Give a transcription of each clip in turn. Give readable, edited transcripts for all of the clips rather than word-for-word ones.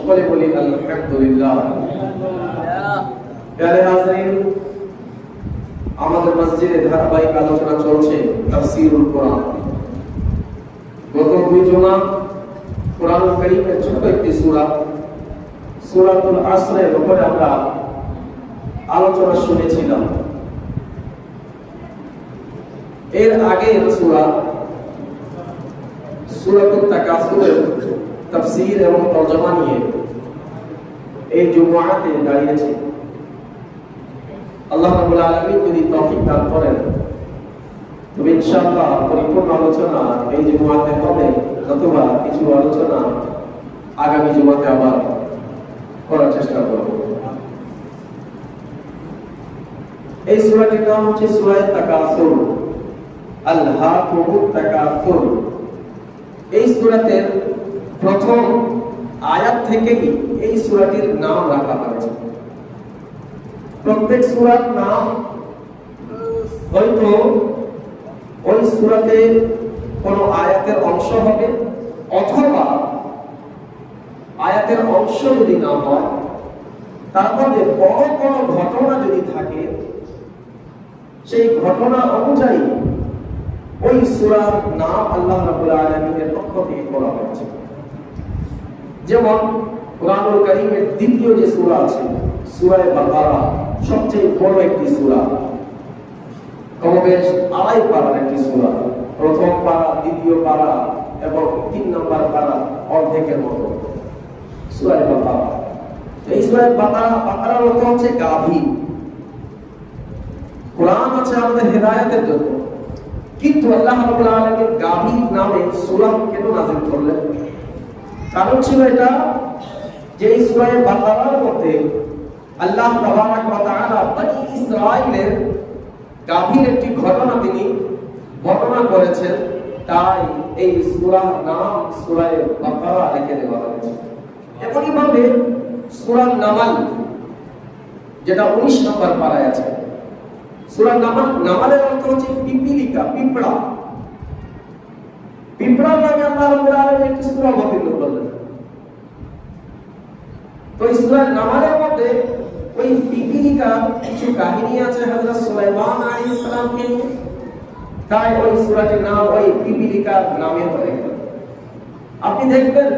সকলে বলি আলহামদুলিল্লাহ। প্যারে হাজরিন, আমাদের মসজিদে ধারাবাহিক আলোচনা চলছে তাফসীরুল কোরআন। গত 2 জুমা কোরআনুল কারীমের ছোট একটি সূরা সূরাতুল আসরের উপরে আমরা আলোচনা শুনেছিলাম। এর আগের সূরাতুত তাকাসুরের তাফসীর এবং তরজমা নিয়ে এই জুমআতে দাঁড়িয়েছি। আল্লাহ রাব্বুল আলামিন যদি তৌফিক দান করেন তবে ইনশাআল্লাহ পরিপূর্ণ আলোচনা এই জুমআতে হবে, অথবা কিছু আলোচনা আগামী জুমআতে আবার করার চেষ্টা করব। এই সূরাটির নাম হচ্ছে সূরা তাকাসুর, আল-হাকুমুত তাকাসুর। এই সূরাতের প্রথম আয়াত থেকেই এই সূরাটির নাম রাখা হয়েছে। প্রত্যেক সূরার নাম হয়তো ওই সূরাতে কোন আয়াতের অংশ হবে, অথবা আয়াতের অংশ যদি না হয় তার মধ্যে বড় কোনো ঘটনা যদি থাকে, সেই ঘটনা অনুযায়ী ওই সূরার নাম আল্লাহ রাব্বুল আলামিনের পক্ষ থেকে করা হয়েছে। যেমন কোরআনুল কারীমের দ্বিতীয় যে সূরা আছে, সূরা বাকারা, সবচেয়ে বড় একটি সূরা, কমবেশ 2.5 পারার একটি সূরা। প্রথম পারা, দ্বিতীয় পারা এবং 3 নম্বর পারা অর্ধেকের মতো সূরা বাকারা। এই সূরা বাকারার অর্থ হচ্ছে গাভী। কোরআন আছে আমাদের হেদায়েতের জন্য, কিন্তু আল্লাহ রাব্বুল আলামিন গাভী নামে সূরা কেন নাযিল করলেন? কারণ ছিল এটা যে এই সূরা বাকারার মধ্যে আল্লাহ তাবারাক ওয়া তাআলা বনী ইসরাঈলের গাভীর একটি ঘটনা তিনি বর্ণনা করেছেন, তাই এই সূরার নাম সূরা বাকারা রেখে দেওয়া হয়েছে। এমনই ভাবে সূরা নামাল, যেটা 19 নম্বর পারায় আছে, সূরা নামালের অর্থ হচ্ছে পিপীলিকা, পিঁপড়া। পিঁপড়ার নামে আল্লাহ রাব্বুল আলামিন একটি সূরা অবতীর্ণ করলেন। তো এই সূরা নামালের মধ্যে ওই পিপীলিকা কিছু কাহিনী আছে হযরত সুলাইমান আলাইহিস সালামকে নিয়ে, তাই ওই সূরাটির নাম ওই পিপীলিকার নামে হয়ে গেল। আপনি দেখবেন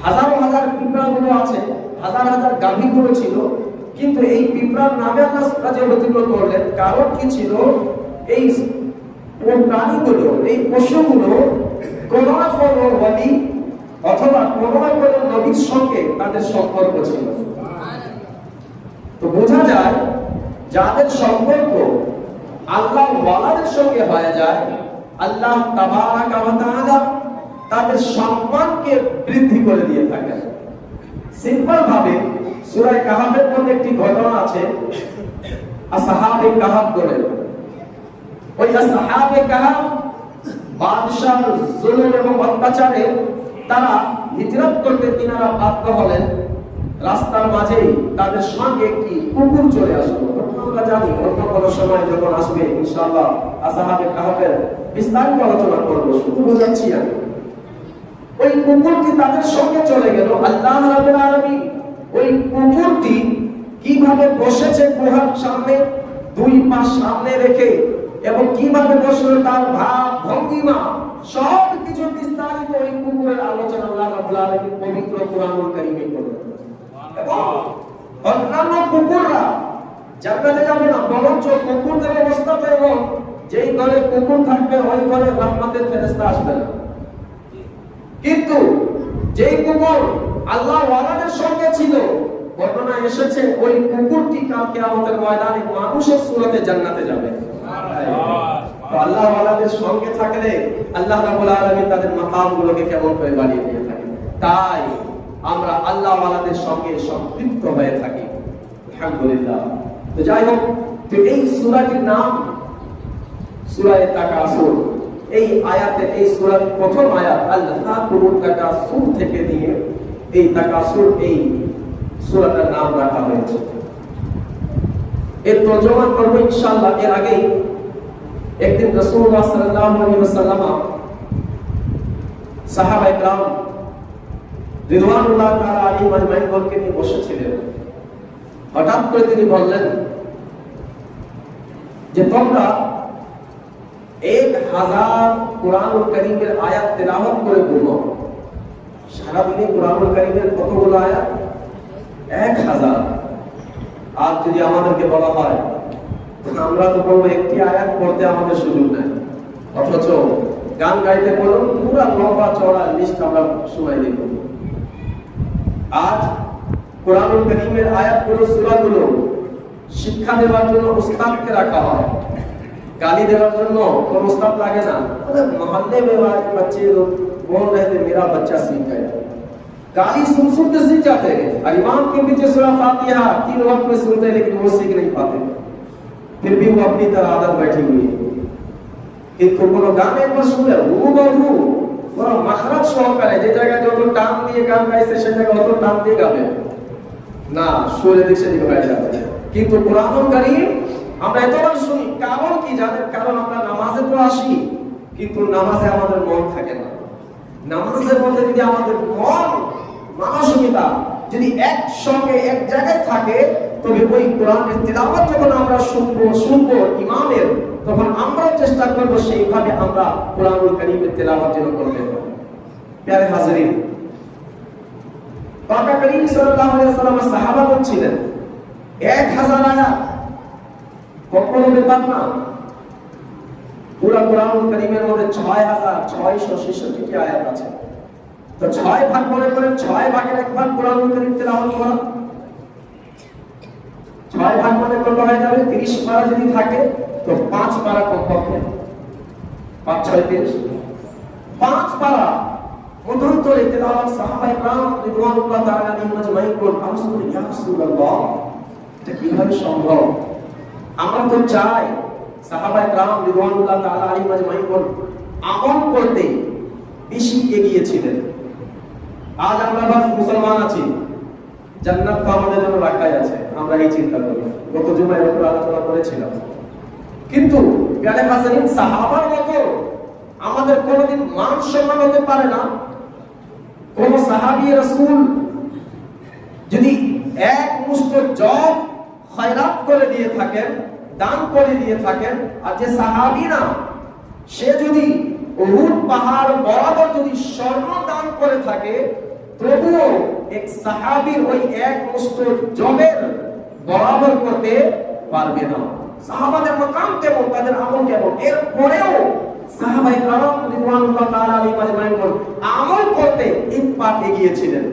হাজার হাজার পিঁপড়াগুলো আছে, হাজার হাজার গাভীগুলো ছিল, কিন্তু এই পিঁপড়ার নামে আল্লাহ সূরা যে অবতীর্ণ করলেন, কারণ কি ছিল? এই প্রাণীগুলো, এই পশুগুলো কোনো না কোনো ওয়ালি অথবা কোনো না কোনো নবীর সঙ্গে তাদের সম্পর্ক ছিল। তো বোঝা যায় যাদের সম্পর্ক আল্লাহ ওয়ালাদের সঙ্গে হয়ে যায়, আল্লাহ তাবারাক ওয়া তাআলা তাদের সম্মানকে বৃদ্ধি করে দিয়ে থাকেন। সিম্পল ভাবে সূরা কাহাফের মধ্যে একটি ঘটনা আছে, আসহাবে কাহাফ বলে। ওই আসহাবে কাহাফ বাদশার জুলুম এবং অত্যাচারে তারা হিজরত করতে তিনারা বাধ্য হলেন। রাস্তার মাঝেই তাদের সঙ্গে একটি কুকুর চলে আসলো। আমরা জানি অন্য কোনো সময় যখন আসবে ইনশাআল্লাহ আসহাবে কাহাফের বিস্তারিত আলোচনা করব, শুধু বোঝাচ্ছি আমি। ওই কুকুরটি তাদের সঙ্গে চলে গেল। আল্লাহ রাব্বুল আলামিন ওই কুকুরটি কিভাবে বসেছে গুহার সামনে, 2 পা সামনে রেখে, এবং কিভাবে বসলো তার ভাব ভঙ্গিমা, সব কিছু বিস্তারিত ওই কুকুরের আলোচনা আল্লাহ রাব্বুল আলামিন পবিত্র কোরআনুল কারীমে করেছেন। এবং অন্যান্য কুকুররা জান্নাতে যাবে না, বরঞ্চ কুকুরদের অবস্থাতে এবং যেই ঘরে কুকুর থাকবে ওই ঘরে রহমতের ফেরেশতা আসবে না। কিন্তু যেই কুকুর আল্লাহ ওয়ালাদের সঙ্গে ছিল, বর্ণনা এসেছে ওই কুকুরটি কাল কিয়ামতের ময়দানে মানুষের সুরতে জান্নাতে যাবে। তো আল্লাহ ওয়ালাদের সঙ্গে থাকলে আল্লাহ রাব্বুল আলামিন তাদের মাকামগুলোকে কেমন করে বাড়িয়ে দিয়ে থাকেন। তাই আমরা আল্লাহ ওয়ালাদের সঙ্গে সম্পৃক্ত হয়ে থাকি, আলহামদুলিল্লাহ। তো যাই হোক, তো এই সূরাটির নাম সূরা তাকাসুর। এই আয়াতে, এই সূরার প্রথম আয়াত আল-হাকুমুত তাকাসুর থেকে নিয়ে এই তাকাসুর, এই সূরাটার নাম রাখা হয়েছে। এর তরজমা করব ইনশাআল্লাহ। এর আগে একদিন রাসূলুল্লাহ সাল্লাল্লাহু আলাইহি ওয়াসাল্লাম সাহাবায়ে কেরাম রিদওয়ানুল্লাহ তাআলা আলাইহিম আজমাইনকে নিয়ে বসেছিলেন। হঠাৎ করে তিনি বললেন যে তোমরা 1000 কোরআনুল কারীমের আয়াত তেলাওয়াত করে বলো। সারাদিনে কোরআনুল কারীমের কতগুলো আয়াত? 1000। আর যদি আমাদেরকে বলা হয় আমরা তো বলবো একটি আয়াত পড়তে আমাদের সুযোগ নাই, অথচ গান গাইতে বলুন পুরো লম্বা চওড়া লিস্ট আমরা শোনাই দিব। আজ কোরআনুল কারীমের আয়াতগুলো, সূরাগুলো শিক্ষা দেওয়ার জন্য উস্তাদকে রাখা হয়, গালি দেওয়ার জন্য কোন উস্তাদ লাগে না। मोहल्ले में बच्चे बोल रहे थे मेरा बच्चा सीख गया, गाली सुन के सीख जाते हैं। और इमाम के पीछे सूरा फातिहा 3 वक्त में सुनते हैं, लेकिन वो सीख नहीं पाते, फिर भी वो अपनी तरह आदत बैठी हुई है। কিন্তু কোন গান একবার শুনলে হুবহু পুরো মাখরাজ সহকারে যে জায়গায় যত টান দিয়ে গান গাইছে সে জায়গায় অত টান দিয়ে গাবে না, সুরে দিকে সেদিকে হয়ে যাবে। কিন্তু কোরআনুল কারীম আমরা এতবার শুনি, কারণ কি জানেন? কারণ আমরা নামাজে তো আসি, কিন্তু নামাজে আমাদের মন থাকে না। নামাজের মধ্যে যদি আমাদের মন মানসিকতা যদি একসঙ্গে এক জায়গায় থাকে, তবে ওই কোরআনের তিলাওয়াত যখন আমরা শুনবো ইমামের, তখন আমরাও চেষ্টা করব সেইভাবে আমরা কোরআনুল কারীমের তিলাওয়াত যেন করতে পারি। প্যারে হাজরিন, পাক করিম সাল্লাল্লাহু আলাইহি ওয়াসাল্লাম সাহাবাগণ ছিলেন 1000 আয়াত কখনো ব্যাপার না। পুরা কোরআনুল কারীমের মধ্যে 6666টি আয়াত আছে। তো 6 ভাগ মনে করেন, 6 ভাগের 1 ভাগ কোরআনুল কারীম তেলাওয়াত করা, 6 ভাগ মনে করলে হয়ে যাবে 30 পারা। যদি থাকে তো 5 পারা কমপক্ষে, 5 6 30, 5 পারা মধ্যন্তরে তেলাওয়াত সাহাবায়ে کرام রিদওয়ানুল্লাহ তাআলা আলাইহিম আজমাইন করলেন। ইয়া রাসূলুল্লাহ, এটা কিভাবে সম্ভব? আমরা তো চাই সাহাবায়ে کرام রিদওয়ানুল্লাহ তাআলা আলাইহিম আজমাইন আমল করতে বেশি এগিয়ে ছিলেন। আজ আমরা বাস মুসলমান আছি, জান্নাত তো আমাদের জন্য রাখাই আছে, আমরা এই চিন্তা করি। গত জুমায় উপর আলোচনা করেছিলাম। কিন্তু প্যারে হাজরিন, সাহাবার মতো আমাদের কোনোদিন মান সম্মান হতে পারে না। কোন সাহাবী রাসূল যদি এক মুষ্ঠ জব খয়রাত করে দিয়ে থাকেন, দান করে দিয়ে থাকেন, আর যে সাহাবী না সে যদি উহুদ পাহাড় বরাবর যদি স্বর্ণ দান করে থাকে, তবুও এক সাহাবীর ওই এক মুষ্ঠ জবের বরাবর করতে পারবে না। সাহাবাদের মাকাম কেমন, তাদের আমল কেমন, এরপরেও সাহাবায়ে کرام রিদওয়ানুল্লাহ তাআলা আলাইহিম আজমাইন আমল করতে এক পা এগিয়ে ছিলেন।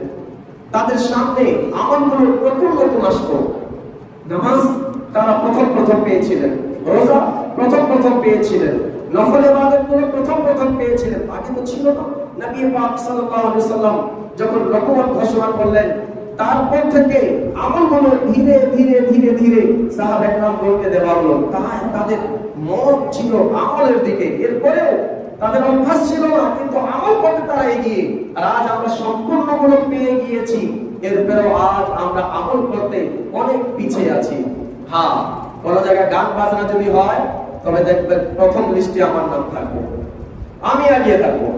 তাদের সামনে আমলগুলো নতুন নতুন আসতো। নামাজ তারা প্রথম পেয়েছিলেন, রোজা প্রথম পেয়েছিলেন, নফল ইবাদতগুলো প্রথম পেয়েছিলেন, আগে তো ছিল না। নবী পাক সাল্লাল্লাহু আলাইহি ওয়াসাল্লাম যখন নবুয়ত ঘোষণা করলেন, তারপর থেকে আমলগুলো ধীরে ধীরে সাহাবায়ে کرام বলতে দেওয়া হলো। তাদের মন ছিল আমলের দিকে, এরপরেও তাদের অভ্যাস ছিল না, কিন্তু আমল করতে তারা এগিয়ে। আর আজ আমরা সম্পূর্ণগুলো পেয়ে গিয়েছি, এরপরেও আজ আমরা আমল করতে অনেক পিছিয়ে আছি। হ্যাঁ, কোন জায়গায় গান বাজনা যদি হয়, তবে দেখবেন প্রথম লিস্টে আমার নাম থাকবে, আমি এগিয়ে থাকবো।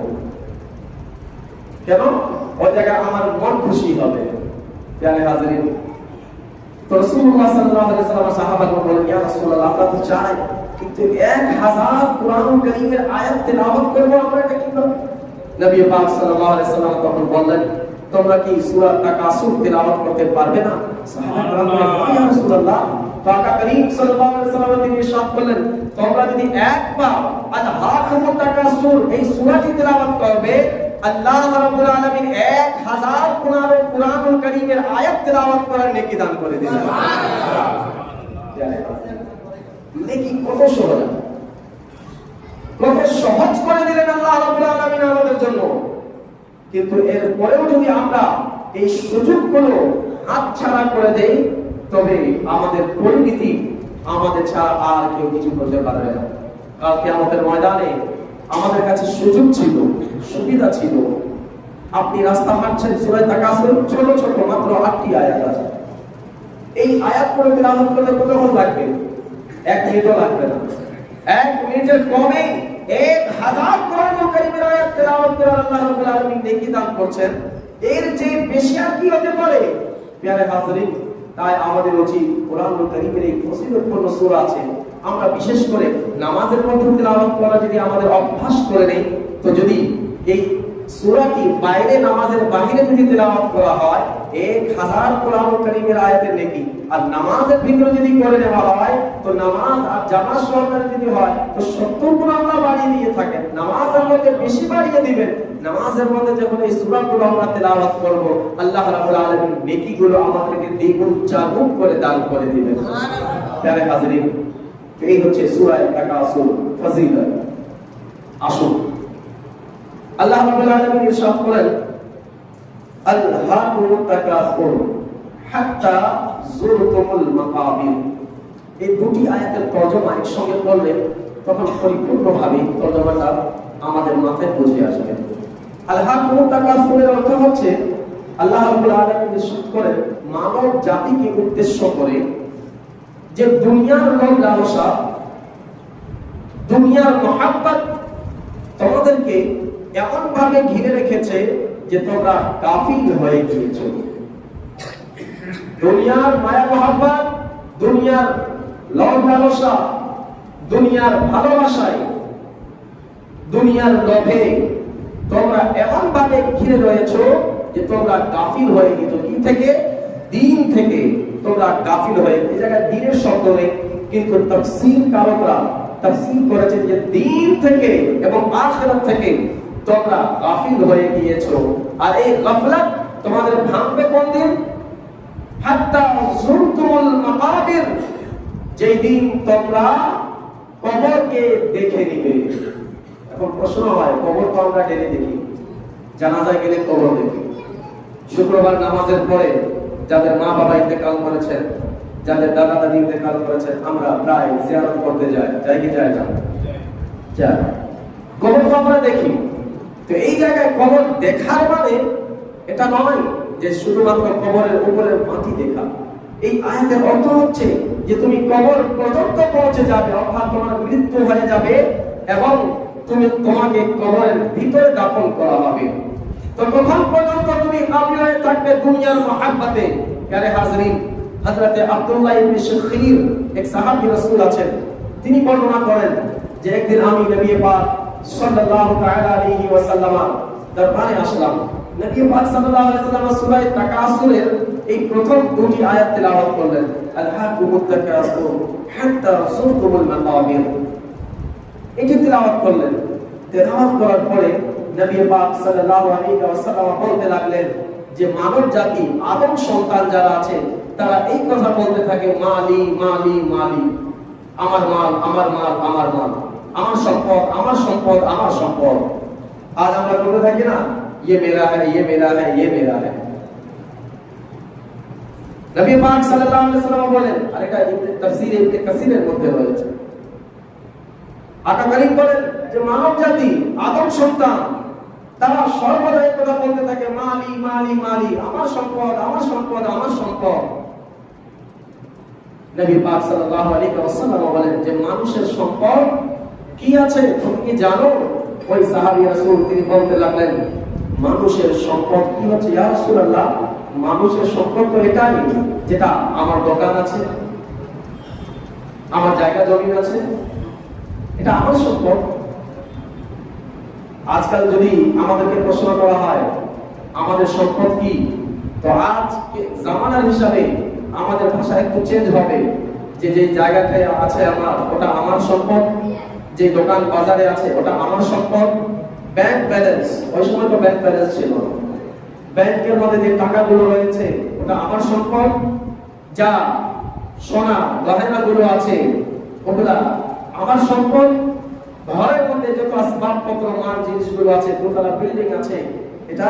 কেন? ওই জায়গায় আমার মন খুশি হবে। প্যারে হাজরিন, তো রাসূলুল্লাহ সাল্লাল্লাহু আলাইহি ওয়াসাল্লাম সাহাবাগণ বলেন, ইয়া রাসূলুল্লাহ, আমরা তো চাই, কিন্তু 1000 কোরআনুল কারীমের আয়াত তেলাওয়াত করব, আমরা এটা কি করব? নবী পাক সাল্লাল্লাহু আলাইহি ওয়াসাল্লাম তখন বললেন, তোমরা কি সূরা তাকাসুর তেলাওয়াত করতে পারবে না? সাহাবাগণ বললেন, ইয়া রাসূলুল্লাহ, পাক করিম সাল্লাল্লাহু আলাইহি ওয়াসাল্লাম তিনি ইরশাদ করলেন, তোমরা যদি একবার আল-হাকুমুত তাকাসুর এই সূরাটি তেলাওয়াত করবে, আল্লাহ রাব্বুল আলামিন 1000 কোরআনুল কারীমের আয়াত তেলাওয়াত করার নেকি দান করে দিবেন। সুবহানাল্লাহ, নেকি কত সহজ করে দিলেন আল্লাহ রাব্বুল আলামিন আমাদের জন্য। কিন্তু এরপরেও যদি আমরা এই সুযোগগুলো হাতছাড়া করে দেই, তবে আমাদের পরিণতি আমাদের ছাড়া আর কেউ কিছু করতে পারবে না। কাল কিয়ামতের ময়দানে আমাদের কাছে সুযোগ ছিল, সুবিধা ছিল। আপনি রাস্তা হাঁটছেন, সূরা তাকাসুর ছোট মাত্র 8টি আয়াত আছে। এই আয়াতগুলো তেলাওয়াত করতে কতক্ষণ লাগবে? 1 মিনিটও লাগবে না। 1 মিনিটের কমে 1000 কোরআনুল কারীমের আয়াত তেলাওয়াত করে আল্লাহ রাব্বুল আলামিন নেকি দান করছেন। এর যে বেশি আর কি হতে পারে? প্রিয় হাজরিন, তাই আমাদের উচিত কোরআনুল কারীমের এই ফজিলতপূর্ণ সূরা আছে, আমরা বিশেষ করে নামাজের মধ্যে তেলাওয়াত করা যদি আমাদের অভ্যাস করে নেই, তো যদি এই সূরাটি বাইরে নামাজের বাইরে যদি তেলাওয়াত করা হয় 1000 কোরআনুল কারীমের আয়াতের নেকি, আর নামাজের ভিতরে যদি করে নেওয়া হয় তো নামাজ আর জামাত সহকারে যদি হয় তো 70 গুণ আল্লাহ বাড়িয়ে দিয়ে থাকেন। নামাজের মধ্যে বেশি বাড়িয়ে দিবেন। নামাজের মধ্যে যখন এই সূরাগুলো আমরা তেলাওয়াত করব, আল্লাহ রাব্বুল আলামিন নেকিগুলো আমাদেরকে দ্বিগুণ চারগুণ করে দান করে দিবেন। সুবহানাল্লাহ। প্রিয় হাজরিন, এই হচ্ছে সূরা তাকাসুর ফজিলত। আসুন আল্লাহ রাব্বুল আলামিন ইরশাদ করেন, আলহাকুমুত তাকাসুর হাত্তা যুরতুমুল মাকাবির। এই দুটি আয়াতের তরজমা একসঙ্গে পড়লে তখন পরিপূর্ণভাবে তরজমাটা আমাদের মাথায় বুঝে আসবে। আলহাকুমুত তাকাসুরের অর্থ হচ্ছে আল্লাহ রাব্বুল আলামিন ইরশাদ করেন মানব জাতিকে উদ্দেশ্য করে যে দুনিয়ার লোভ লালসা, দুনিয়ার মহাব্বত তোমাদেরকে এমন ভাবে ঘিরে রেখেছে যে তোমরা কাফির হয়ে গিয়েছো। দুনিয়ার মায়া মহাব্বত, দুনিয়ার লোভ লালসা, দুনিয়ার ভালোবাসায়, দুনিয়ার লোভে তোমরা এমন ভাবে ঘিরে রয়েছো যে তোমরা কাফির হয়ে গেছো। কি থেকে? দিন থেকে তোমরা কাফির হয়ে। এই জায়গায় দিনের শব্দ নেই, কিন্তু তাফসীর কারকরা তাফসীর করেছেন যে দিন থেকে এবং আখিরাত থেকে তোমরা গাফিল হয়ে গিয়েছো। আর এই গাফলাত তোমাদের ভাঙবে কোন দিন? হাত্তা যুরতুমুল মাকাবির, যেই দিন তোমরা কবরকে দেখে নিবে। এখন প্রশ্ন হয়, কবর তো আমরা ডেলি দেখি, জানাজায় গেলে কবর দেখি। শুক্রবার নামাজের পরে যাদের মা বাবা ইন্তেকাল করেছেন, যাদের দাদা দাদি ইন্তেকাল করেছেন, আমরা প্রায় জিয়ারত করতে যাই। যাই কি যায় না? যাই। কবর তো আমরা দেখি। তো এই জায়গায় কবর দেখার মানে এটা নয় যে শুধুমাত্র কবরের উপরের মাটি দেখা। এই আয়াতের অর্থ হচ্ছে যে তুমি কবর পর্যন্ত পৌঁছে যাবে, অর্থাৎ তোমার মৃত্যু হয়ে যাবে এবং তোমাকে কবরের ভিতরে দাফন করা হবে। তো তখন পর্যন্ত তুমি কাফির হয়ে থাকবে দুনিয়ার মহাব্বতে। প্রিয় হাজরিন, হযরতে আব্দুল্লাহ ইবনে শাখীর এক সাহাবী রাসূল আছেন, তিনি বর্ণনা করেন যে একদিন আমি নবী পাক সাল্লাল্লাহু তাআলা আলাইহি ওয়াসাল্লাম দরবারে আসলাম। নবী পাক সাল্লাল্লাহু আলাইহি ওয়াসাল্লাম সূরা তাকাসুরের এই প্রথম দুটি আয়াত তেলাওয়াত করলেন, আলহাকুমুত তাকাসুর হাত্তা যুরতুমুল মাকাবির। এটি তেলাওয়াত করলেন। তেলাওয়াত করার পরে নবী পাক সাল্লাল্লাহু আলাইহি ওয়াসাল্লাম বলতে লাগলেন যে মানব জাতি, আদম সন্তান যারা আছে তারা এই কথা বলতে থাকে, মালি মালি মালি, আমার মাল আমার মাল আমার মাল, আমার সম্পদ আমার সম্পদ আমার সম্পদ। আজ আমরা বলতে থাকি না, ये मेरा है ये मेरा है ये मेरा है। নবী পাক সাল্লাল্লাহু আলাইহি ওয়াসাল্লাম বলেন, আর এটা তাফসীরে ইবনে কাসিরের মধ্যে রয়েছে, আকা কারীম বলেন যে মানব জাতি, আদম সন্তান, তারা সর্বদা এই কথা বলতে থাকে, মালি মালি মালি, আমার সম্পদ আমার সম্পদ আমার সম্পদ। নবী পাক সাল্লাল্লাহু আলাইহি ওয়াসাল্লাম বলেন যে মানুষের সম্পদ কি আছে তুমি কি জানো? ওই সাহাবী রাসূল তিনি বলতে লাগলেন, মানুষের সম্পদ কি হচ্ছে ইয়া রাসূলুল্লাহ? মানুষের সম্পদ তো এটাই যেটা আমার দোকান আছে, আমার জায়গা জমি আছে, এটা আমার সম্পদ। আজকাল যদি আমাদেরকে প্রশ্ন করা হয় আমাদের সম্পদ কি, তো আজ জামানার হিসাবে আমাদের ভাষা একটু চেঞ্জ হবে, যে যে জায়গাটায় আছে আমার ওটা আমার সম্পদ, যে দোকান বাজারে আছে ওটা আমার সম্পদ। ব্যাংক ব্যালেন্স, ওই সময় তো ব্যাংক ব্যালেন্স ছিল, ব্যাংকের মধ্যে যে টাকাগুলো রয়েছে ওটা আমার সম্পদ। যা সোনা গহনাগুলো আছে ওগুলা আমার সম্পদ। ঘরের মধ্যে যত আসবাবপত্র মাল জিনিসগুলো আছে, দোতলা বিল্ডিং আছে, এটা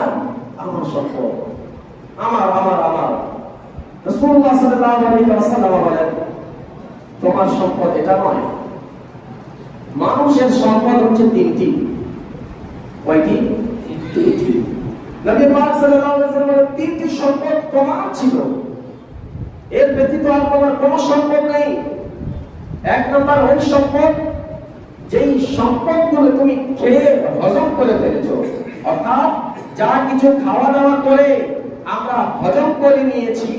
আমার সম্পদ, আমার আমার আমার। রাসূলুল্লাহ সাল্লাল্লাহু আলাইহি ওয়াসাল্লাম বলেন, তোমার সম্পদ এটা নয়। মানুষের সম্পদ হচ্ছে তিনটি। কয়টি? তিনটি। নবী পাক সাল্লাল্লাহু আলাইহি ওয়াসাল্লাম বলেন, তিনটি সম্পদ তোমার ছিল, এর ব্যতীত আর তোমার কোনো সম্পদ নেই। এক নম্বর ওই সম্পদ যেই সম্পদগুলো তুমি খেয়ে হজম করে ফেলেছো, অর্থাৎ যা কিছু খাওয়া দাওয়া করে আমরা হজম করে নিয়েছি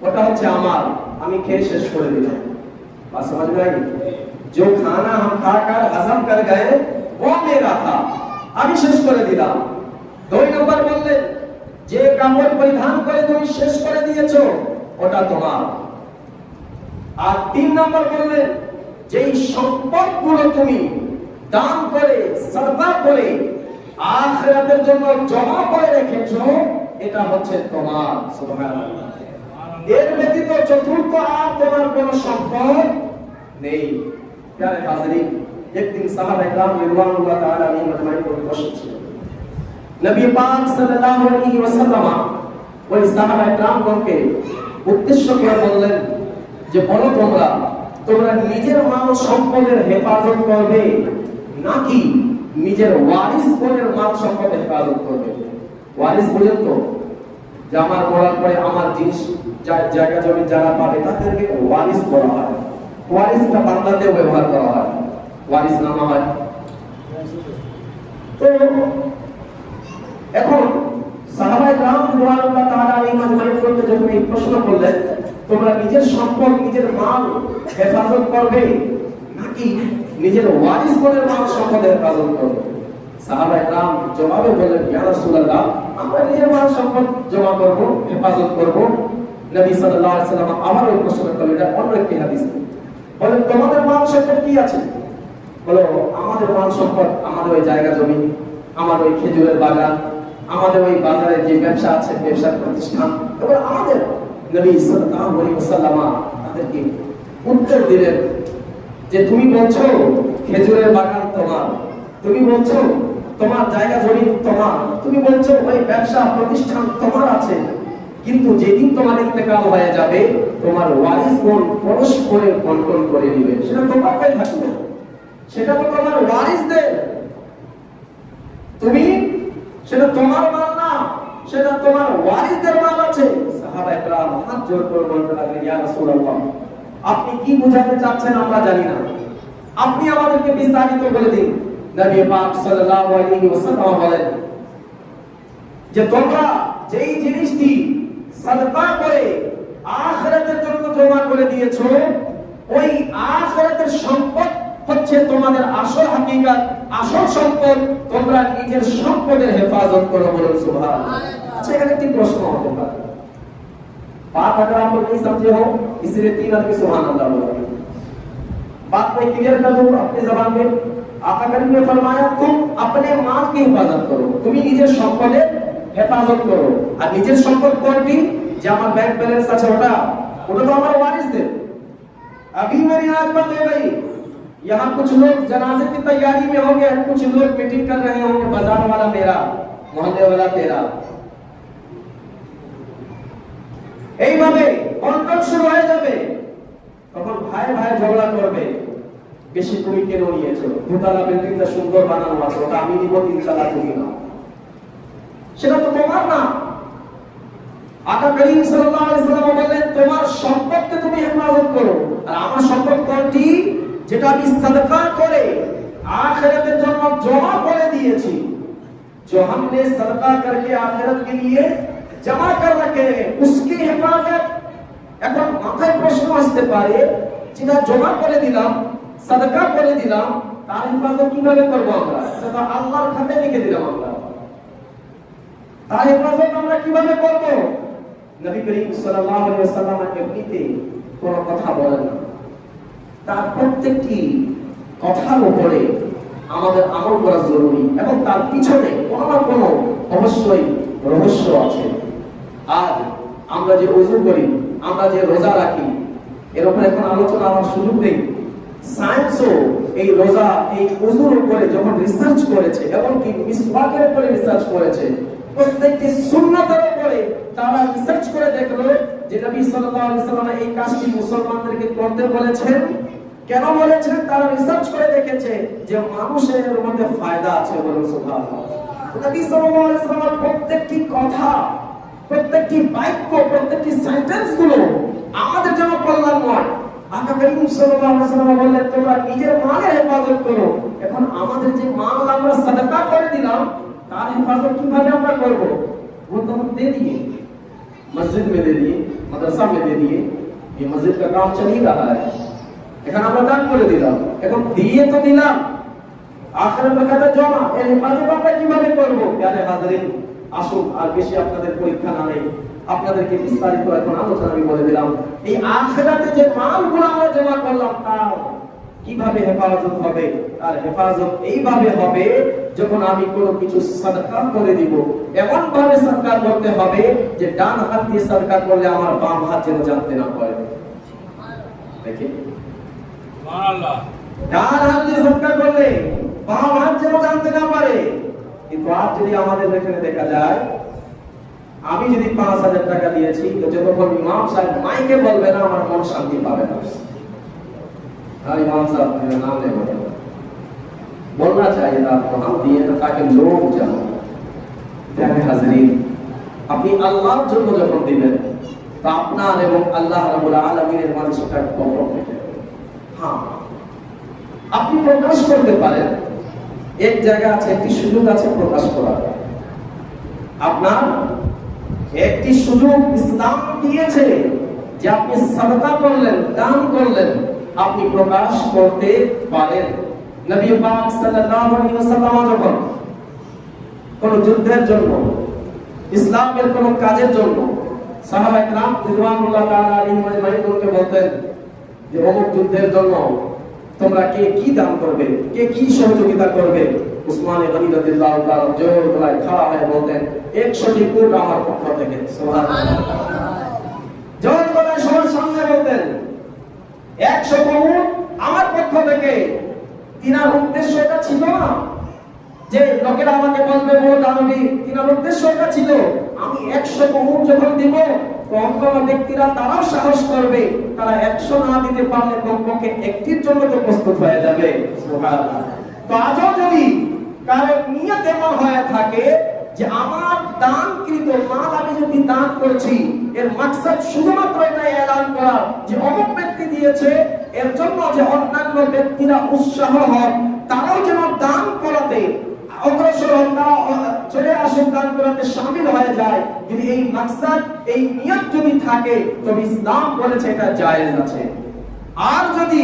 ওটা হচ্ছে আমার, আমি খেয়ে শেষ করে দিলাম। बात समझ में आई? जो खाना हम खाकर हजम कर गए वो मेरा था, আমি শেষ করে দিলাম। 2 নম্বর বললেন যে কাপড় পরিধান করে তুমি শেষ করে দিয়েছো ওটা তোমার। আর 3 নম্বর বললেন যেই সম্পদগুলো তুমি দান করে সদকা করে আখিরাতের জন্য জমা করে রেখেছো এটা হচ্ছে তোমার। সুবহানাল্লাহ। এর ব্যতীত চতুর্থ আর তোমার কোনো সম্পদ নেই। প্যারে হাজরিন, একদিন সাহাবা ইকরাম রাদিয়াল্লাহু তাআলা আলাইহিম আজমাইন করে বসেছিল। নবী পাক সাল্লাল্লাহু আলাইহি ওয়াসাল্লাম ওই সাহাবা ইকরামকে উদ্দেশ্য করে বললেন যে বলো তোমরা নিজের মাল সম্পদের হেফাজত করবে নাকি নিজের ওয়ারিস বোনের মাল সম্পদের হেফাজত করবে? ওয়ারিস বোঝেন তো, যে আমার মরার পরে আমার জিনিস জায়গা জমি যারা পাবে তাদেরকে ওয়ারিস বলা হয়। ওয়ারিসটা বাংলাতেও ব্যবহার করা হয়, ওয়ারিস নামা হয়। তো এখন সাহাবায়ে কেরাম রাদিয়াল্লাহু তাআলা আলাইহিম আজমাইন করতে যখন এই প্রশ্ন করলেন তোমরা নিজের সম্পদ নিজের মাল হেফাজত করবে নাকি নিজের ওয়ারিস বোনের মাল সম্পদের হেফাজত করবে? সাহাবায়ে কেরাম জবাবে বললেন ইয়া রাসূলুল্লাহ আমরা নিজের মাল সম্পদ জমা করব, হেফাজত করব। নবী সাল্লাল্লাহু আলাইহি ওয়াসাল্লাম আবার ওই প্রশ্ন করলেন, এটা অন্য একটি হাদিস। বলেন তোমাদের মাল সম্পদ কি আছে? বলো আমাদের মাল সম্পদ আমাদের ওই জায়গা জমি, আমাদের ওই খেজুরের বাগান, আমাদের ওই বাজারে যে ব্যবসা আছে ব্যবসার প্রতিষ্ঠান, এগুলো আমাদের। নবী সাল্লাল্লাহু আলাইহি ওয়াসাল্লাম তাদেরকে উত্তর দিলেন যে তুমি বলছো খেজুরের বাগান তোমার, তুমি বলছো তোমার জায়গা জমি তোমার, তুমি বলছো ওই ব্যবসা প্রতিষ্ঠান তোমার আছে, কিন্তু যেদিন তোমার ইন্তেকাল হয়ে যাবে তোমার ওয়ারিসগণ পরস্পরের বন্টন করে নেবে, সেটা তোমার কাছে থাকবে, সেটা তো তোমার ওয়ারিসদের। তুমি সেটা তোমার মাল না, সেটা তোমার ওয়ারিসদের মাল আছে। সাহাবায়ে কেরাম হাত জোড় করে বলতে লাগলেন ইয়া রাসূলুল্লাহ আপনি কি বোঝাতে চাচ্ছেন আমরা জানি না, আপনি আমাদেরকে বিস্তারিত বলে দিন। নবী পাক সাল্লাল্লাহু আলাইহি ওয়াসাল্লাম বলেন যে তোমরা যেই জিনিসটি সাদকা করে আখিরাতের জন্য জমা করে দিয়েছো ওই আখিরাতের সম্পদ হচ্ছে তোমাদের আসল হাকিকত, আসল সম্পদ। তোমরা নিজের সম্পদের হেফাজত করো, বলুন সুবহানাল্লাহ। আচ্ছা এখানে একটি প্রশ্ন হতে পারে, बात अगर आप लोग नहीं समझे हो इसलिए 3 आदमी सुभान अल्लाह बोलो। बात मैं क्लियर कर दूं अपनी जबान में। आका करीम ने फरमाया तुम अपने माल की हिफाजत करो, তুমি নিজের সম্পদের হেফাজত করো। আর নিজের সম্পদ কোনটি? যে আমার ব্যাংক ব্যালেন্স আছে ওটা তো আমার ওয়ারিসদের। अभी मेरी आंख बंद हो गई, यहाँ कुछ लोग जनाजे की तैयारी में होंगे, कुछ लोग मीटिंग कर रहे होंगे, बाजार वाला मेरा, मोहल्ले वाला तेरा। এইভাবে বন্টন শুরু হয়ে যাবে, তখন ভাই ভাই ঝগড়া করবে, বেশি তুমি কেন নিয়েছো, দুতলা বিল্ডিংটা সুন্দর বানানো আছে ওটা আমি নিব, 3 তলা তুমি নাও, সেটা তো তোমার না। আকা করিম সাল্লাল্লাহু আলাইহি ওয়াসাল্লাম বললেন তোমার সম্পদকে তুমি হেফাজত করো। আর আমার সম্পদ কোনটি? যেটা আমি সাদকা করে आखिरत जमा जमा कर दिए जो हमने सदका करके आखिरत के लिए जमा कर रखे उसकी हिफाजत। এখন মাথায় প্রশ্ন আসতে পারে যেটা জমা করে দিলাম সাদকা করে দিলাম তার হিফাজত কিভাবে করব আমরা? সেটা আল্লাহর খাতায় লিখে দিলাম আমরা, তার হিফাজত আমরা কিভাবে করব? নবী করিম সাল্লাল্লাহু আলাইহি ওয়াসাল্লাম এমনিতে কোনো কথা বলেন না, তার প্রত্যেকটি কথার উপরে আমাদের আমল করা জরুরি এবং তার পিছনে কোনো না কোনো অবশ্যই রহস্য আছে। আর আমরা যে ওযু করি, আমরা যে রোজা রাখি, এর উপরে এখন আলোচনা আমার সুযোগ নেই। সায়েন্সও এই রোজা এই ওযুর উপরে যখন রিসার্চ করেছে এবং কি মিসওয়াকের উপরে রিসার্চ করেছে, প্রত্যেকটি সুন্নাতের উপরে তারা রিসার্চ করে দেখলো যে নবী সাল্লাল্লাহু আলাইহি ওয়াসাল্লাম এই কাজটি মুসলমানদেরকে করতে বলেছেন। কেন বলেছেন? তারা রিসার্চ করে দেখেছে যে মানুষের মধ্যে ফায়দা আছে। বলুন সুবহানাল্লাহ। নবী সাল্লাল্লাহু আলাইহি ওয়াসাল্লাম প্রত্যেকটি কথা, প্রত্যেকটি বাক্য, প্রত্যেকটি সেন্টেন্স গুলো আমাদের জন্য কল্যাণ নয়। আকা করিম সাল্লাল্লাহু আলাইহি ওয়াসাল্লাম বললেন তোমরা নিজের মালের হেফাজত করো। এখন আমাদের যে মাল আমরা সাদকা করে দিলাম तार हिफाजत কিভাবে আমরা করব? वो तो हम दे दिए, मस्जिद में दे दिए, मदरसा में दे दिए, ये मस्जिद का काम चल ही रहा है, এখন আমরা দান করে দিলাম, এখন দিয়ে তো দিলাম, আখিরাতে খাতা জমা, এর হিফাজত আমরা কিভাবে করব? প্যারে হাজিরিন, আসুন আর বেশি আপনাদের পরীক্ষা না নেই, আপনাদেরকে বিস্তারিত এখন আলোচনা আমি বলে দিলাম। এই আখিরাতে যে মালগুলো আমরা জমা করলাম তার কিভাবে হেফাজত হবে? আর হেফাজত এইভাবে হবে যখন আমি কোনো কিছু সাদকা করে দিব, এমন ভাবে সাদকা করতে হবে যে ডান হাত দিয়ে সাদকা করলে আমার বাম হাত যেন জানতে না পারে। দেখেন সুবহানাল্লাহ, ডান হাত দিয়ে সাদকা করলে বাম হাত যেন জানতে না পারে। কিন্তু আজ যদি আমাদের এখানে দেখা যায়, আমি যদি 5000 টাকা দিয়েছি, তো যতক্ষণ ইমাম সাহেব মাইকে বলবে না আমার মন শান্তি পাবে না। हाँ इमाम साहब मेरा नाम ले बोलना चाहिए था आपको, हम दिए ना ताकि लोग जाने। प्यारे हाज़रीन, अपनी अल्लाह জন্য যখন দিবেন তা আপনার এবং আল্লাহ রাব্বুল আলামিনের মাঝে সেটা সম্পর্ক। হ্যাঁ, আপনি প্রকাশ করতে পারেন, এক জায়গা আছে, একটি সুযোগ আছে প্রকাশ করার। আপনার একটি সুযোগ ইসলাম দিয়েছে যে আপনি সাদকা করলেন, দান করলেন, আপনি প্রকাশ করতে পারেন। নবী পাক সাল্লাল্লাহু আলাইহি ওয়াসাল্লাম যখন কোন যুদ্ধের জন্য, ইসলামের কোন কাজের জন্য সাহাবা ইকরাম রিদওয়ানুল্লাহ তাআলা আলাইহিম আজমাইনকে বলতেন যে অমুক যুদ্ধের জন্য তোমরা কে কি দান করবে, কে কি সহযোগিতা করবে? উসমান গনি রাদিয়াল্লাহু তাআলা জোর গলায় খাড়া হয়ে বলতেন 100টি কোট আমার পক্ষ থেকে। সুবহানাল্লাহ, জোর গলায় সবার সামনে বলতেন 100 কোট আমার পক্ষ থেকে। তিনার উদ্দেশ্য এটা ছিল না যে লোকেরা আমাকে বলবে বড় দানবী, তিনার উদ্দেশ্য এটা ছিল আমি 100 কোট যখন দিব, কম কম ব্যক্তিরা তারাও সাহস করবে, তারা 100 না দিতে পারলে কমপক্ষে একটির জন্য তো প্রস্তুত হয়ে যাবে। সুবহানাল্লাহ। তো আজও যদি কারো নিয়ত এমন হয়ে থাকে যে আমার দানকৃত মাল আমি যদি দান করছি, এর মাকসাদ শুধুমাত্র এটা এলান করা যে অমুক ব্যক্তি দিয়েছে, এর জন্য যে অন্যান্য ব্যক্তিরা উৎসাহ হন, তারাও যেন দান করাতে অগ্রসর হন, তারা চলে আসুন, দান করাতে শামিল হয়ে যায়, যদি এই মাকসাদ, এই নিয়ত যদি থাকে, তবে ইসলাম বলেছে এটা জায়েজ আছে। আর যদি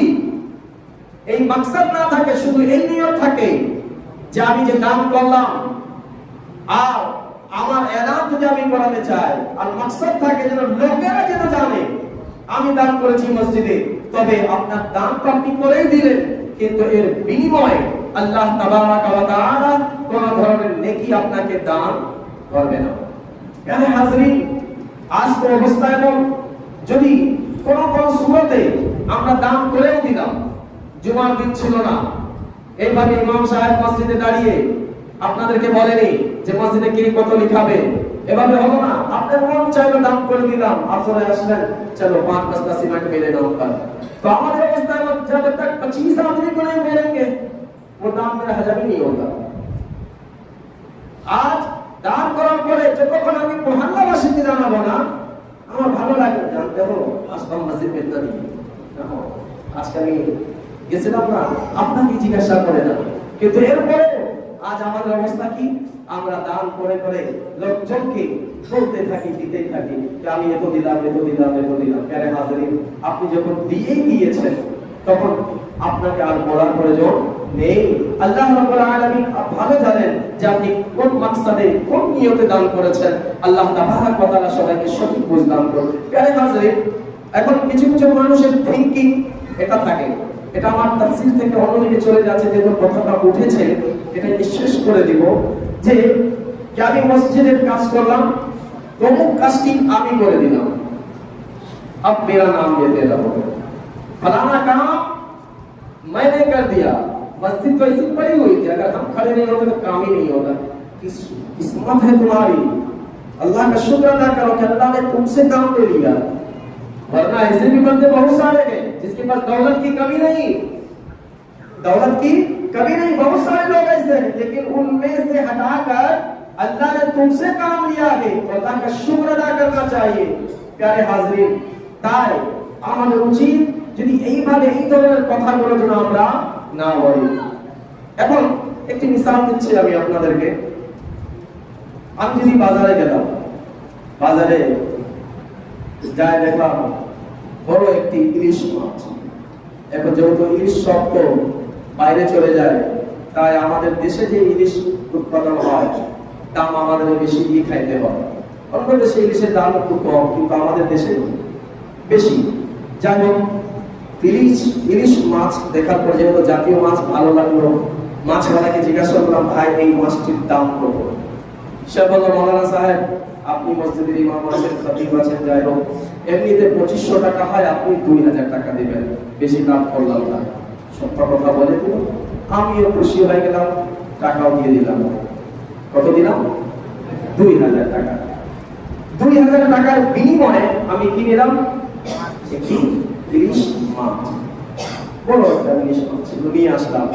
এই মাকসাদ না থাকে, শুধু এই নিয়ত থাকে যে আমি যে দান করলাম আর আমার এলান যদি আমি করাতে চাই, আর মাকসাদ থাকে যেন লোকেরা যেন জানে আমি দান করেছি মসজিদে, তবে আপনার দান আপনি করেই দিলেন, কিন্তু এর বিনিময়ে আল্লাহ তাবারাক ওয়া তাআলা কোন ধরনের নেকি আপনাকে দান করবে না। প্রিয় হাজরিন, আজ তো অবস্থা এমন, যদি কোন কোন সূরতে আমরা দান করেও দিলাম, জুমার দিন ছিল না, এইভাবে ইমাম সাহেব মসজিদে দাঁড়িয়ে আপনাদেরকে বলেনি যে মসজিদে কে কত লিখাবে, এভাবে হলো না। আপনার মন চাইলো দান করে দিলাম, আসলে আসলেন চলো 5 বস্তা সিমেন্ট মেরে নাও কাল। तो हमारे अवस्था में जब तक 25 आदमी को नहीं मिलेंगे वो दान मेरा हजम ही नहीं होगा। आज দান করার পরে যতক্ষণ আমি মহল্লাবাসীকে জানাবো না, আমার ভালো লাগে, জানতে হবে আসলাম মসজিদ বেদনা দিই দেখো আজকে আমি গেছিলাম না, আপনাকে জিজ্ঞাসা করে না। কিন্তু এরপরে আজ আমাদের অবস্থা কি? আমরা দান করে করে লোকজনকে বলতে থাকি, দিতেই থাকি যে আমি এত দিলাম, এত দিলাম, এত দিলাম। প্যারে হাজরিন, আপনি যখন দিয়েই দিয়েছেন তখন আপনাকে আর বলার প্রয়োজন নেই। আল্লাহ রাব্বুল আলামিন ভালো জানেন যে আপনি কোন মাকসাদে, কোন নিয়তে দান করেছেন। আল্লাহ তাবারাক ওয়া তাআলা সবাইকে সঠিক বুঝ দান করুন। প্যারে হাজরিন, এখন কিছু কিছু মানুষের থিংকিং এটা থাকে, এটা আমার তাফসীর থেকে অন্যদিকে চলে যাচ্ছে, যে কথাটা উঠেছে এটা শেষ করে দিব, যে আমি মসজিদের কাজ করলাম, অমুক কাজটি আমি করে দিলাম, अब मेरा नाम ले दे रहा हूं, फलाना काम मैंने कर दिया। मस्जिद तो ऐसी पड़ी हुई थी, अगर हम खड़े नहीं होते तो काम ही नहीं होता। किस्मत है तुम्हारी, अल्लाह का शुक्र अदा करो कि अल्लाह ने तुमसे काम ले लिया, वरना ऐसे भी बंदे बहुत सारे हैं जिसके पास दौलत की कमी नहीं, दौलत की कभी नहीं, बहुत सारे लोग ऐसे हैं, लेकिन उनमें से हटाकर अल्लाह ने तुमसे काम लिया है, तो अल्लाह का शुक्र अदा करना चाहिए। प्यारे हाजरीन, তাই আমাদের উচিত যদি এইভাবে এই ধরনের কথাগুলো যেন আমরা না বলি। এখন একটি মিসাল দিচ্ছি আমি আপনাদেরকে। আমি যদি বাজারে গেলাম, বাজারে যাই দেখলাম বড় একটি ইলিশ মাছ। এখন যেহেতু ইলিশ শব্দ বাইরে চলে যায়, তাই আমাদের দেশে যে ইলিশ উৎপাদন হয় দাম আমাদের বেশি দিয়ে খাইতে হয়। অন্য দেশে ইলিশের দাম একটু কম, কিন্তু আমাদের দেশে বেশি। যাই হোক, ইলিশ মাছ দেখার পর যেহেতু জাতীয় মাছ ভালো লাগলো, মাছওয়ালাকে জিজ্ঞাসা করলাম, ভাই এই মাছটির দাম কত? সে বলল, মৌলানা সাহেব আপনি মসজিদের ইমাম আছেন, খতিব আছেন, যাই হোক এমনিতে 2500 টাকা হয়, আপনি 2000 টাকা দিবেন, বেশি দাম করলাম না। সত্য কথা বলে দিল, আমিও খুশি হয়ে গেলাম, টাকাও দিয়ে দিলাম। কত দিলাম? 2000 টাকা। 2000 টাকার বিনিময়ে আমি কি নিলাম? একটি ইলিশ মাছ, বড় একটা ইলিশ মাছ নিয়ে আসলাম।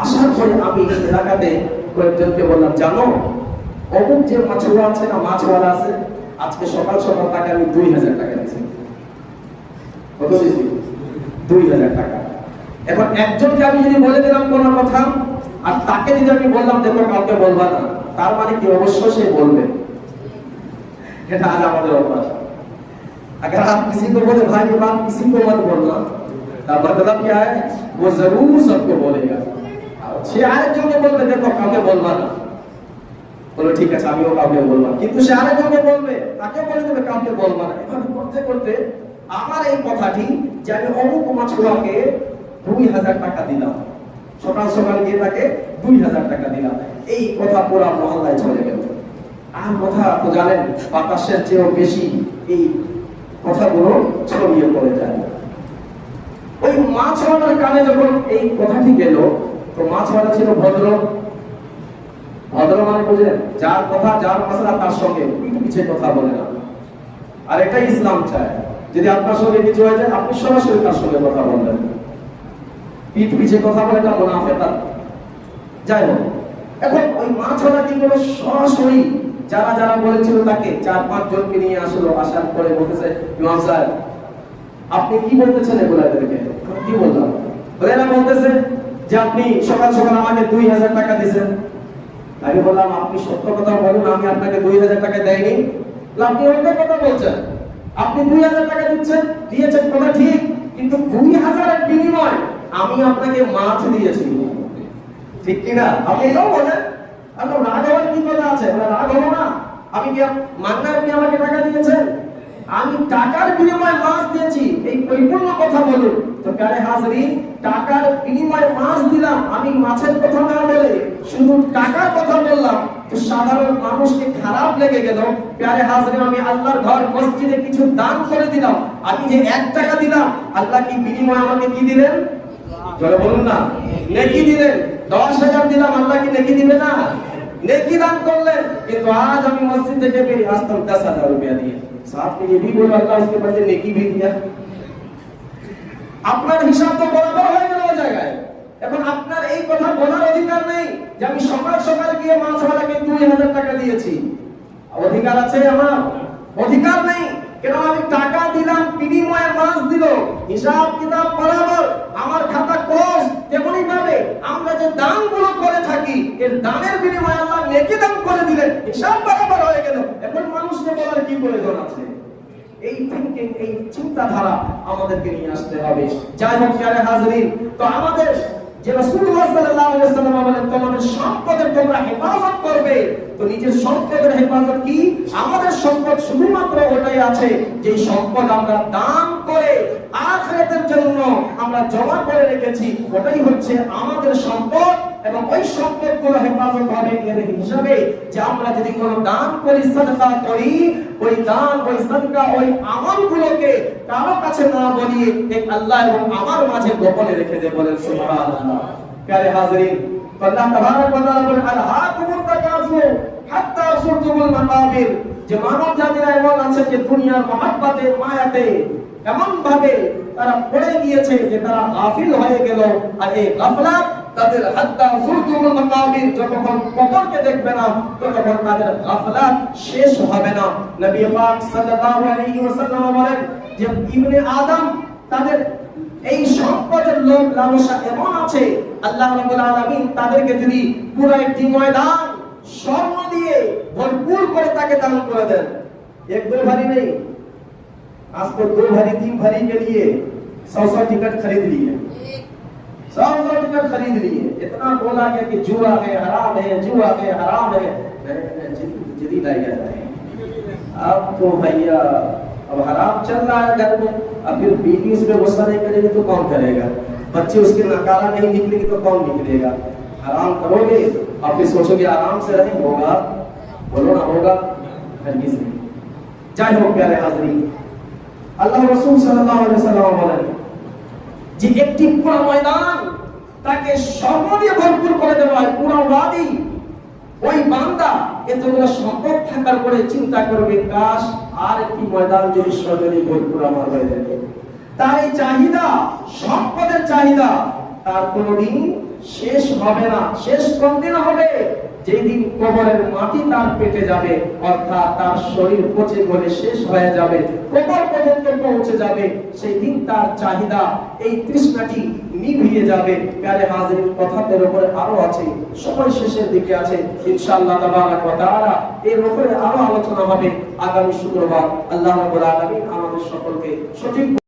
আসার পরে আমি এলাকাতে কয়েকজনকে বললাম, জানো অমুক যে মাছওয়ালা আছে না, মাছওয়ালা আছে, আজকে সকাল সকাল তাকে আমি 2000 টাকা দিয়েছি। কত দিয়েছি? 2000 টাকা। এখন একজনকে আমি যদি বলে দিলাম কোনো কথা, আর তাকে যদি আমি বললাম দেখো কাউকে বলবা না, তার মানে কি অবশ্যই সে বলবে। এটা আজ আমাদের অভ্যাস। अगर आप किसी को बोले भाई ये बात किसी को मत बोलना, तो मतलब क्या है, वो जरूर सबको बोलेगा। সে আরেকজনকে বলবে দেখো কাউকে বলবা না, বলো ঠিক আছে আমিও কাউকে বলবো না, কিন্তু সে আরেকজনকে বলবে, তাকে বলে দেবে কাউকে বলবা না। এভাবে করতে করতে আমার এই কথাটি যে আমি অমুক মাছওয়ালাকে 2000 টাকা দিলাম, সকাল সকাল গিয়ে তাকে 2000 টাকা দিলাম, এই কথা পুরো মহল্লায় চলে গেল। আর কথা তো জানেন বাতাসের চেয়েও বেশি এই কথাগুলো ছড়িয়ে পড়ে যায়। ওই মাছওয়ালার কানে যখন এই কথাটি গেল, তো মাছওয়ালা ছিল ভদ্র। ভদ্র মানে বুঝলেন, যার কথা যার মাসলা তার সঙ্গে পিছে কথা বলে না। আর এটাই ইসলাম চায়, যদি আপনার সঙ্গে কিছু হয়ে যায় আপনি সরাসরি তার সঙ্গে কথা বলবেন, পিঠ পিছে কথা বলে এটা মুনাফিকাত। যাই হোক, এখন ওই মাছওয়ালা কি করলো, সরাসরি যারা যারা বলেছিল তাকে 4-5 জনকে নিয়ে আসলো। আসার পরে বলতেছে, ইমাম সাহেব আপনি কি বলতেছেন এগুলাদেরকে? কি বললাম? বলে না, বলতেছে যে আপনি সকাল সকাল আমাকে 2000 টাকা দিয়েছেন। আমি বললাম আপনি সত্য কথা বলুন, আমি আপনাকে 2000 টাকা দেইনি। আপনি অন্য কথা বলছেন, আপনি 2000 টাকা দিয়েছেন কথা ঠিক, কিন্তু 2000 এর বিনিময়ে আমি আপনাকে মাছ দিয়েছি, ঠিক কিনা? আপনি এটাও বলেন। আর রাগ হওয়ার কি কথা আছে? রাগ হবো না। আমি কি মান্না আপনি আমাকে টাকা দিয়েছেন, আমি টাকার বিনিময়ে মাছ দিয়েছি, এই পরিপূর্ণ কথা বলুন। তো প্যারে হাজরিন, টাকার বিনিময়ে মাছ দিলাম, আমি মাছের কথা না বলে শুধু টাকার কথা বললাম, তো সাধারণ মানুষকে খারাপ লেগে গেল। প্যারে হাজরিন, আমি আল্লাহর ঘর মসজিদে কিছু দান করে দিলাম, আমি যে 1 টাকা দিলাম, আল্লাহ কি বিনিময়ে আমাকে কি দিলেন? জোরে বলুন না, নেকি দিলেন। 10,000 দিলাম, আল্লাহ কি নেকি দিবে না? নেকি দান করলেন। কিন্তু আজ আমি মসজিদ থেকে বেরিয়ে আসতাম 10,000 रुपया দিয়ে, साथ में ये भी बोला अल्लाह उसके बदले नेकी भी दिया। আপনার হিসাব তো বরাবর হয়ে গেল ওই জায়গায়। এখন আপনার এই কথা বলার অধিকার নেই যে আমি সকাল সকাল গিয়ে মাছওয়ালাকে 2000 টাকা দিয়েছি। অধিকার আছে আমার? অধিকার নেই। কেন? আমি টাকা দিলাম, বিনিময়ে মাছ দিল, হিসাব কিতাব বরাবর, আমার খাতা ক্লোজ। তেমনি ভাবে আমরা যে দানগুলো করে থাকি, এর দানের বিনিময়ে আল্লাহ নেকি দান করে দিলেন, হিসাব বরাবর হয়ে গেল। এখন মানুষকে বলার কি প্রয়োজন আছে? এই থিংকিং, এই চিন্তাধারা আমাদেরকে নিয়ে আসতে হবে। যাই হোক প্রিয় হাজরিন, তো আমাদের যে রাসূলুল্লাহ সাল্লাল্লাহু আলাইহি ওয়াসাল্লাম বলেন তোমাদের সম্পদের তোমরা হেফাজত করবে, তো নিজের সম্পদের হেফাজত কি? আমাদের সম্পদ শুধুমাত্র ওটাই আছে যে সম্পদ আমরা দান করে আখিরাতের জন্য আমরা জমা করে রেখেছি, ওটাই হচ্ছে আমাদের সম্পদ। এবং ওই সম্পদগুলো হেফাজত হবে এর হিসাবে যে আমরা যদি কোনো দান করি, সাদকা করি, ওই দান, ওই সাদকা, ওই আমলগুলোকে কারো কাছে না বলিয়ে এক আল্লাহ এবং আমার মাঝে গোপনে রেখে দেব। বলেন সুবহানাল্লাহ। প্রিয় হাজরিন, আল্লাহ তাবারক ওয়া তাআলা বলেন আলহাকুমুত তাকাসুর হাত্তা যুরতুমুল মাকাবির, যে মানব জাতির এমন আছে যে দুনিয়ার মহব্বতে, মায়াতে এমন ভাবে তারা পড়ে গিয়েছে যে তারা গাফিল হয়ে গেল। আর এই গাফলাত তাদের হাত্তা যুরতুমুল মাকাবির, যতক্ষণ কবরকে দেখবে না ততক্ষণ তাদের গাফলাত শেষ হবে না। নবী পাক সাল্লাল্লাহু আলাইহি ওয়াসাল্লাম বলেন যে ইবনে আদম তাদের এই সম্পদের লোভ লালসা এমন আছে, আল্লাহ রাব্বুল আলামিন তাদেরকে যদি পুরো একটি ময়দান স্বর্ণ দিয়ে भरपूर করে তাকে দান করে দেন। एक दो भरी नहीं, आज तो 2 भरी 3 भरी के लिए 100 टिकट खरीद लिए, 100 टिकट खरीद लिए। इतना बोला गया कि जुआ है, हराम है, जुआ है, हराम है। जिदी नहीं गया है। अब तो भैया अब हराम चल रहा है घर में, अब फिर बीवी उस पर गुस्सा नहीं करेगी तो कौन करेगा? बच्चे उसके नकारा नहीं निकलेगी तो कौन निकलेगा? हराम करोगे और फिर सोचोगे आराम से रहें, होगा? बोलो ना होगा? हरगिज़ नहीं। যাই হোক প্যারে হাজরিন, আল্লাহ রাসূল সাল্লাল্লাহু আলাইহি ওয়াসাল্লাম বলেন যে একটি পুরো ময়দান তাকে স্বর্ণ দিয়ে ভরপুর করে দেওয়া হয়, পুরো ওয়াদি। ওই বান্দা এতগুলো সম্পদ থাকার পরে চিন্তা করবে কাশ আর একটি ময়দান যদি স্বর্ণ দিয়ে ভরপুর আমার হয়ে যেত। তার এই চাহিদা, সম্পদের চাহিদা তার কোনোদিন শেষ হবে না। শেষ কোন দিন হবে? যেদিন কবরের মাটি তার পেটে যাবে, অর্থাৎ তার শরীর পচে গলে শেষ হয়ে যাবে, কবর পর্যন্ত পৌঁছে যাবে, সেই দিন তার চাহিদা, এই তৃষ্ণাটি নিভিয়ে যাবে। প্যারে হাজির, কথার উপরে আরো আছে, সময় শেষের দিকে আছে, ইনশাআল্লাহ তাবারাক ওয়া তাআলা এর উপরে আরো আলোচনা হবে আগামী শুক্রবার। আল্লাহ রাব্বুল আলামিন আমাদের সকলকে সঠিক